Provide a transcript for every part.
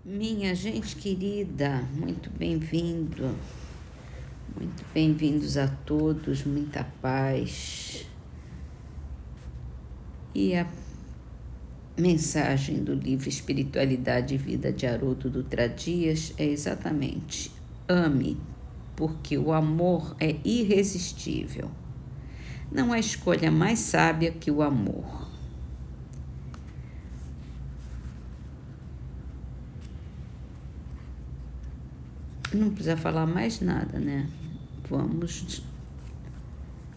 Minha gente querida, muito bem-vindos a todos, muita paz. E a mensagem do livro Espiritualidade e Vida de Haroldo Dutra Dias é exatamente: ame, porque o amor é irresistível. Não há escolha mais sábia que o amor. Não precisa falar mais nada, né? Vamos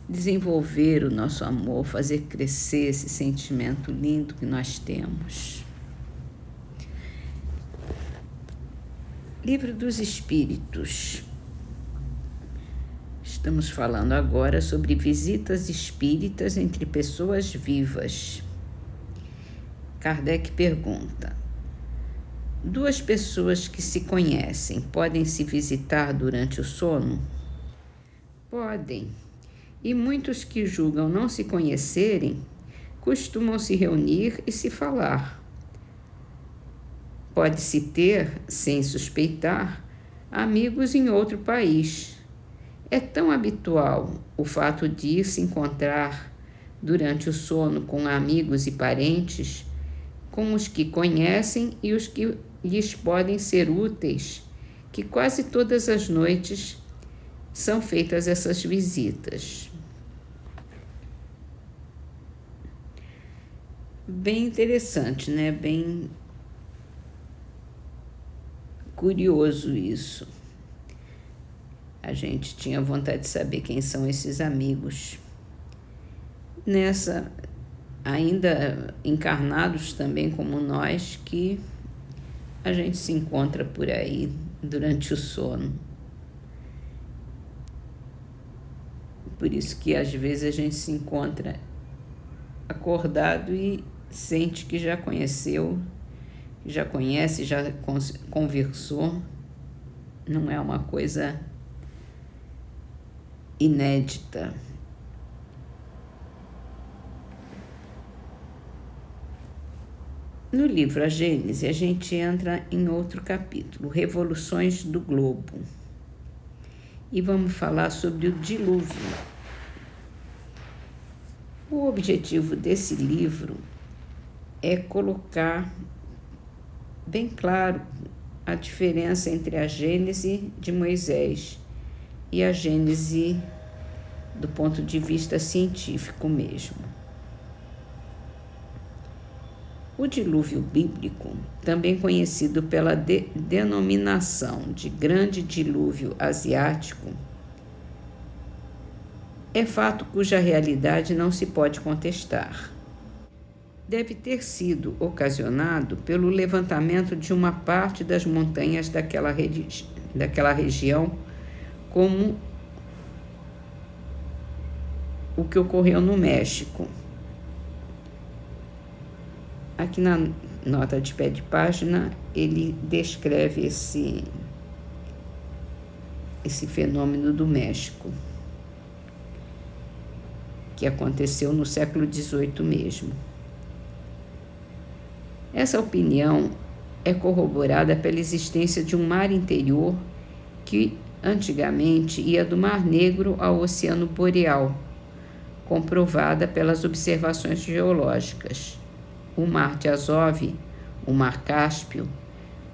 desenvolver o nosso amor, fazer crescer esse sentimento lindo que nós temos. Livro dos Espíritos. Estamos falando agora sobre visitas espíritas entre pessoas vivas. Kardec pergunta: duas pessoas que se conhecem podem se visitar durante o sono? Podem. E muitos que julgam não se conhecerem costumam se reunir e se falar. Pode-se ter, sem suspeitar, amigos em outro país. É tão habitual o fato de ir se encontrar durante o sono com amigos e parentes, com os que conhecem e os que lhes podem ser úteis, que quase todas as noites são feitas essas visitas. Bem interessante, né? Bem curioso isso. A gente tinha vontade de saber quem são esses amigos. Ainda encarnados também como nós, que a gente se encontra por aí durante o sono. Por isso que às vezes a gente se encontra acordado e sente que já conheceu, já conhece, já conversou. Não é uma coisa inédita. No livro A Gênese, a gente entra em outro capítulo, Revoluções do Globo. E vamos falar sobre o dilúvio. O objetivo desse livro é colocar bem claro a diferença entre a Gênese de Moisés e a Gênese do ponto de vista científico mesmo. O dilúvio bíblico, também conhecido pela denominação de Grande Dilúvio Asiático, é fato cuja realidade não se pode contestar. Deve ter sido ocasionado pelo levantamento de uma parte das montanhas daquela região, como o que ocorreu no México. Aqui na nota de pé de página, ele descreve esse fenômeno do México, que aconteceu no século XVIII mesmo. Essa opinião é corroborada pela existência de um mar interior que antigamente ia do Mar Negro ao Oceano Boreal, comprovada pelas observações geológicas. O Mar de Azov, o Mar Cáspio,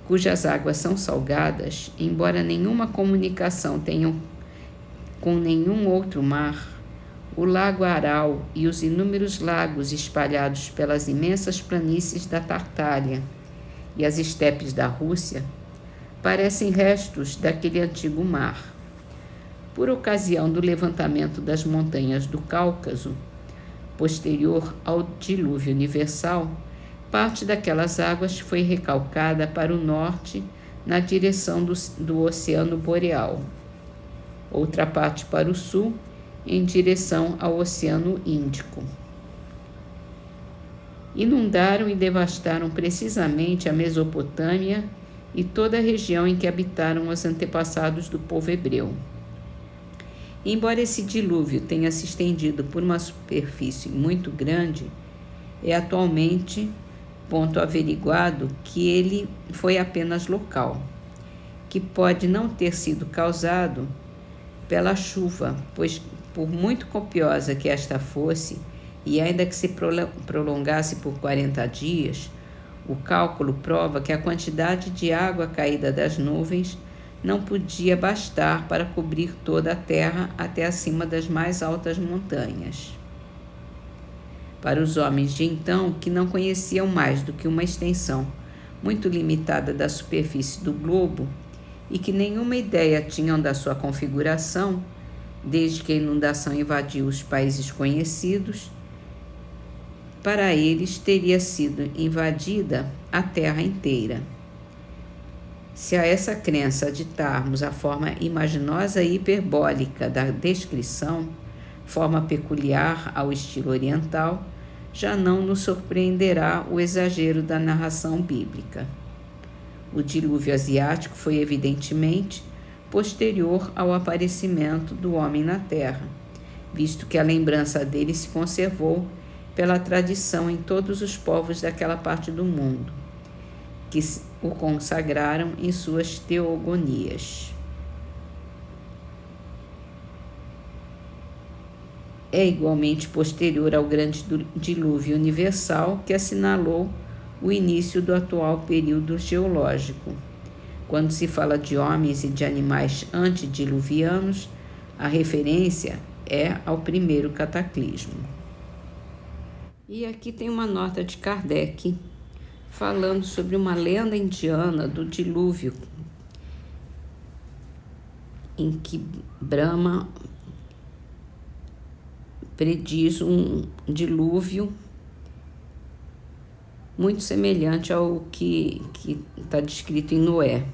cujas águas são salgadas, embora nenhuma comunicação tenham com nenhum outro mar, o Lago Aral e os inúmeros lagos espalhados pelas imensas planícies da Tartária e as estepes da Rússia, parecem restos daquele antigo mar. Por ocasião do levantamento das montanhas do Cáucaso, posterior ao dilúvio universal, parte daquelas águas foi recalcada para o norte na direção do Oceano Boreal, outra parte para o sul em direção ao Oceano Índico. Inundaram e devastaram precisamente a Mesopotâmia e toda a região em que habitaram os antepassados do povo hebreu. Embora esse dilúvio tenha se estendido por uma superfície muito grande, é atualmente ponto averiguado que ele foi apenas local, que pode não ter sido causado pela chuva, pois por muito copiosa que esta fosse, e ainda que se prolongasse por 40 dias, o cálculo prova que a quantidade de água caída das nuvens não podia bastar para cobrir toda a terra até acima das mais altas montanhas. Para os homens de então, que não conheciam mais do que uma extensão muito limitada da superfície do globo e que nenhuma ideia tinham da sua configuração, desde que a inundação invadiu os países conhecidos, para eles teria sido invadida a terra inteira. Se a essa crença aditarmos a forma imaginosa e hiperbólica da descrição, forma peculiar ao estilo oriental, já não nos surpreenderá o exagero da narração bíblica. O dilúvio asiático foi evidentemente posterior ao aparecimento do homem na Terra, visto que a lembrança dele se conservou pela tradição em todos os povos daquela parte do mundo, que o consagraram em suas teogonias. É igualmente posterior ao grande dilúvio universal que assinalou o início do atual período geológico. Quando se fala de homens e de animais antediluvianos, a referência é ao primeiro cataclismo. E aqui tem uma nota de Kardec falando sobre uma lenda indiana do dilúvio, em que Brahma prediz um dilúvio muito semelhante ao que está descrito em Noé.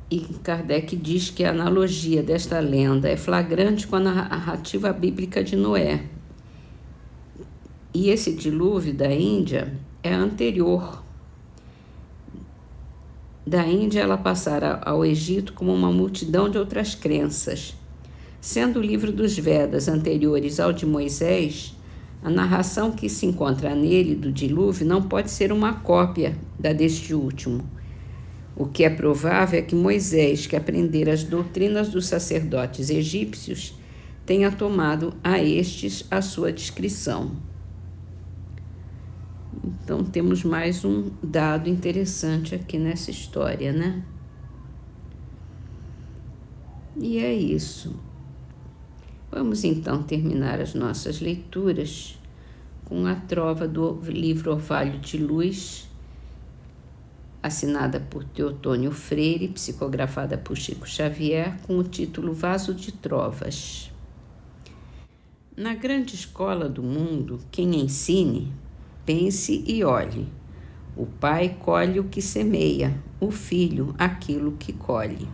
E Kardec diz que a analogia desta lenda é flagrante com a narrativa bíblica de Noé. E esse dilúvio da Índia é anterior. Da Índia ela passara ao Egito como uma multidão de outras crenças. Sendo o livro dos Vedas anteriores ao de Moisés, a narração que se encontra nele do dilúvio não pode ser uma cópia da deste último. O que é provável é que Moisés, que aprendera as doutrinas dos sacerdotes egípcios, tenha tomado a estes a sua descrição. Então temos mais um dado interessante aqui nessa história, né? E é isso. Vamos então terminar as nossas leituras com a trova do livro Orvalho de Luz, assinada por Teotônio Freire, psicografada por Chico Xavier, com o título Vaso de Trovas. Na grande escola do mundo, quem ensine, pense e olhe. O pai colhe o que semeia, o filho aquilo que colhe.